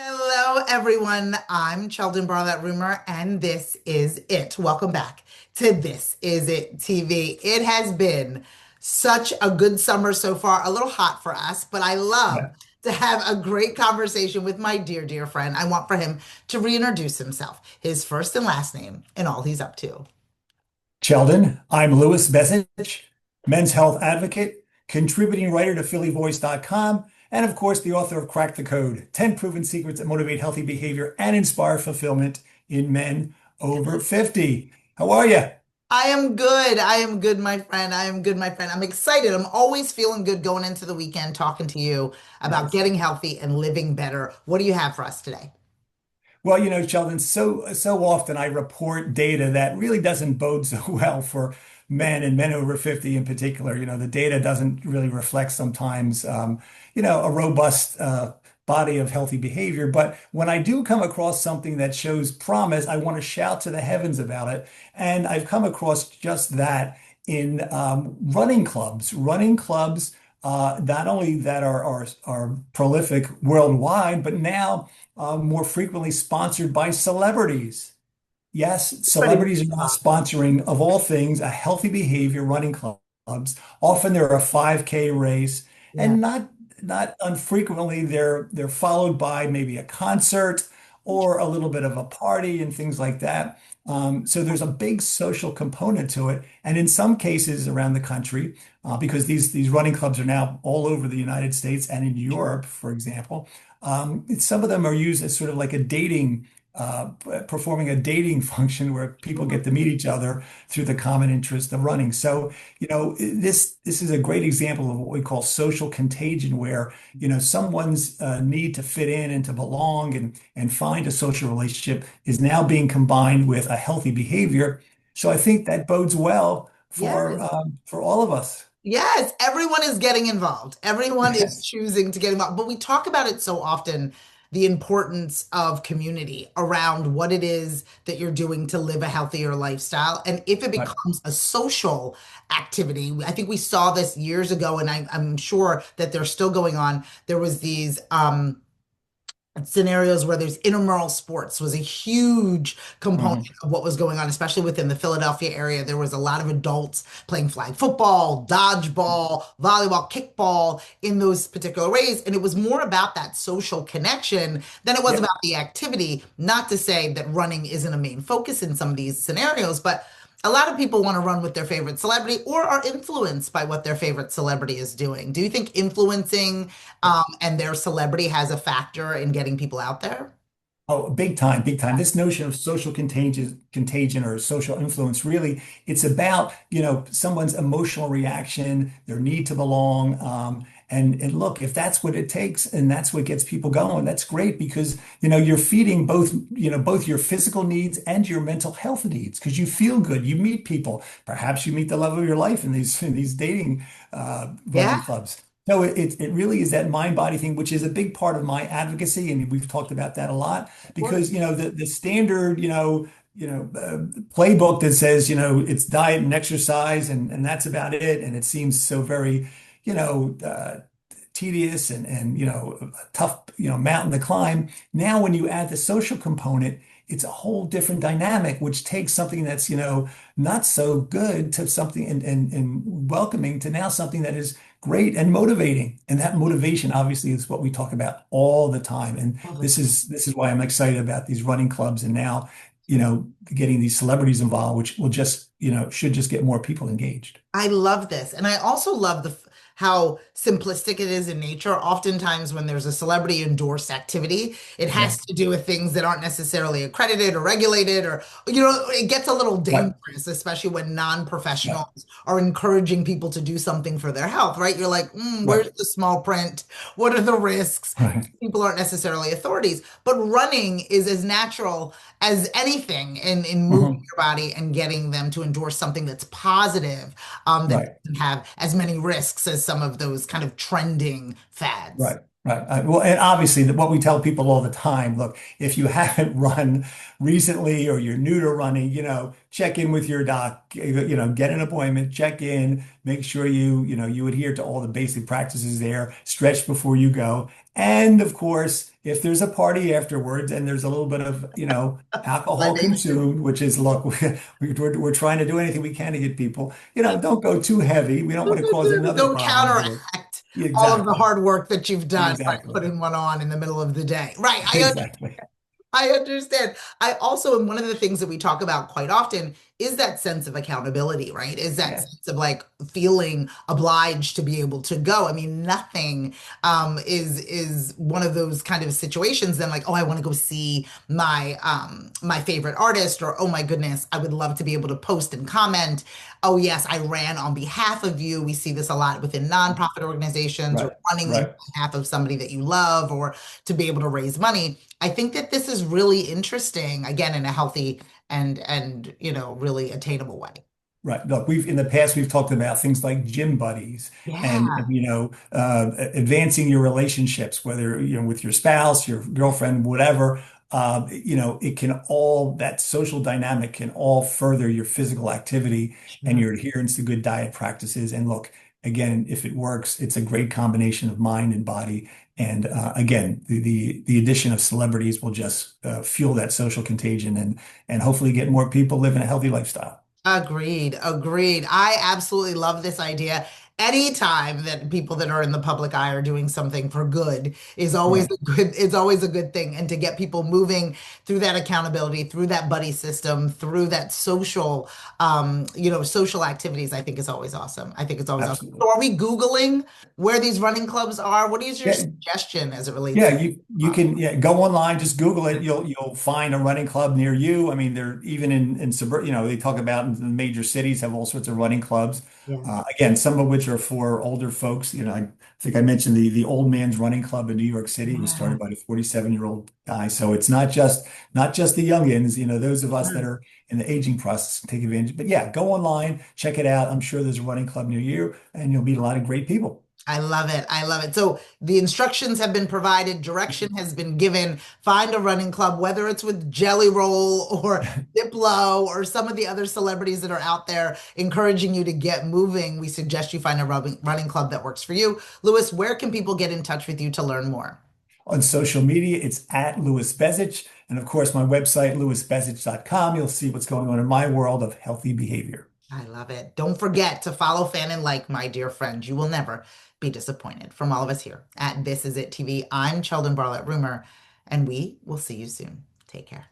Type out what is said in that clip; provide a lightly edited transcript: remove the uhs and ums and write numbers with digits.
Hello, everyone. I'm Sheldon Barlett Rumor, and this is it. Welcome back to This Is It TV. It has been such a good summer so far, a little hot for us, but I love Yeah. to have a great conversation with my dear, dear friend. I want for him to reintroduce himself, his first and last name, and all he's up to. Sheldon, I'm Louis Bezich, men's health advocate, contributing writer to phillyvoice.com, and of course, the author of Crack the Code 10 Proven Secrets that Motivate Healthy Behavior and Inspire Fulfillment in Men Over 50. How are you? I am good. I am good, my friend. I am good, my friend. I'm excited. I'm always feeling good going into the weekend talking to you about Yes. getting healthy and living better. What do you have for us today? Well, Sheldon, so often I report data that really doesn't bode so well for men and men over 50 in particular. The data doesn't really reflect sometimes, a robust body of healthy behavior. But when I do come across something that shows promise, I want to shout to the heavens about it. And I've come across just that in running clubs. Running clubs, not only that are prolific worldwide, but now more frequently sponsored by celebrities. Yes, Pretty celebrities are now much. sponsoring, of all things, a healthy behavior running clubs. Often they're a 5K race, Yeah. and not unfrequently they're followed by maybe a concert or a little bit of a party and things like that. So there's a big social component to it, and in some cases around the country, because these running clubs are now all over the United States and in Europe, for example. Some of them are used as sort of like a dating, performing a dating function where people get to meet each other through the common interest of running. So, this is a great example of what we call social contagion, where, someone's need to fit in and to belong and find a social relationship is now being combined with a healthy behavior. So I think that bodes well Yes. for all of us. Yes. Everyone is getting involved. Everyone is Yes. choosing to get involved. But we talk about it so often, the importance of community around what it is that you're doing to live a healthier lifestyle. And if it Right. becomes a social activity, I think we saw this years ago, and I'm sure that they're still going on. There was these scenarios where there's intramural sports was a huge component Mhm. of what was going on, especially within the Philadelphia area. There was a lot of adults playing flag football, dodgeball, volleyball, kickball in those particular ways. And it was more about that social connection than it was Yep. about the activity. Not to say that running isn't a main focus in some of these scenarios, but a lot of people want to run with their favorite celebrity or are influenced by what their favorite celebrity is doing. Do you think influencing and their celebrity has a factor in getting people out there? Oh, big time, big time. This notion of social contagion or social influence, really, it's about, someone's emotional reaction, their need to belong. And look, if that's what it takes and that's what gets people going, that's great because, you're feeding both your physical needs and your mental health needs because you feel good. You meet people. Perhaps you meet the love of your life in these dating running Yeah, clubs. No, it really is that mind body thing, which is a big part of my advocacy, and we've talked about that a lot of because course. the standard playbook that says it's diet and exercise and that's about it, and it seems so very you know uh, tedious and a tough mountain to climb. Now, when you add the social component, it's a whole different dynamic, which takes something that's not so good to something and welcoming to now something that is great and motivating. And that motivation obviously is what we talk about all the time. And All the this is why I'm excited about these running clubs and now, getting these celebrities involved, which will just, should just get more people engaged. I love this. And I also love how simplistic it is in nature. Oftentimes, when there's a celebrity endorsed activity, it Yeah. has to do with things that aren't necessarily accredited or regulated, or, it gets a little Right. dangerous, especially when Right. non-professionals are encouraging people to do something for their health, right? You're like, Right. where's the small print? What are the risks? Right. People aren't necessarily authorities, but running is as natural as anything in moving Mhm. your body and getting them to endorse something that's positive, that Right. doesn't have as many risks as some of those kind of trending fads. Right. Right. Well, and obviously, what we tell people all the time, look, if you haven't run recently or you're new to running, check in with your doc, get an appointment, check in, make sure you adhere to all the basic practices there, stretch before you go. And of course, if there's a party afterwards and there's a little bit of, alcohol Libation. consumed, which is, look, we're trying to do anything we can to get people, don't go too heavy. We don't want to cause another Don't problem here. counteract all of the Exactly. hard work that you've done by Exactly. putting one on in the middle of the day. Right. Exactly. I understand. I also, and one of the things that we talk about quite often is that sense of accountability, right? Is that Yeah. sense of like feeling obliged to be able to go. I mean, nothing is one of those kind of situations then like, oh, I want to go see my favorite artist, or oh my goodness, I would love to be able to post and comment. Oh yes, I ran on behalf of you. We see this a lot within nonprofit organizations, or Right. running in Right. behalf of somebody that you love, or to be able to raise money. I think that this is really interesting, again, in a healthy and really attainable way. Right. Look, in the past we've talked about things like gym buddies and Yeah. advancing your relationships, whether with your spouse, your girlfriend, whatever. It can all that social dynamic can all further your physical activity and Sure. your adherence to good diet practices. And look, again, if it works, it's a great combination of mind and body. And again, the addition of celebrities will just fuel that social contagion and hopefully get more people living a healthy lifestyle. Agreed, agreed. I absolutely love this idea. Anytime that people that are in the public eye are doing something for good Right. it's always a good thing. And to get people moving through that accountability, through that buddy system, through that social activities, I think is always awesome. I think it's always awesome. Absolutely. So are we Googling where these running clubs are? What is your Yeah, suggestion as it relates yeah, to you can go online, just Google it. You'll find a running club near you. I mean, they're even in suburb, they talk about in the major cities have all sorts of running clubs. Yeah. Again, some of which are for older folks. I think I mentioned the Old Man's Running Club in New York City. It was Yeah. started by a 47-year-old guy. So it's not just the youngins, those of us that are in the aging process can take advantage. But yeah, go online, check it out. I'm sure there's a running club near you, and you'll meet a lot of great people. I love it. I love it. So the instructions have been provided, direction has been given. Find a running club, whether it's with Jelly Roll or Diplo or some of the other celebrities that are out there encouraging you to get moving. We suggest you find a running club that works for you. Lewis, where can people get in touch with you to learn more? On social media, it's at Louis Bezich. And of course, my website, louisbezich.com. You'll see what's going on in my world of healthy behavior. I love it. Don't forget to follow, fan, and like, my dear friend. You will never be disappointed. From all of us here at This Is It TV, I'm Sheldon Barlett Rumor, and we will see you soon. Take care.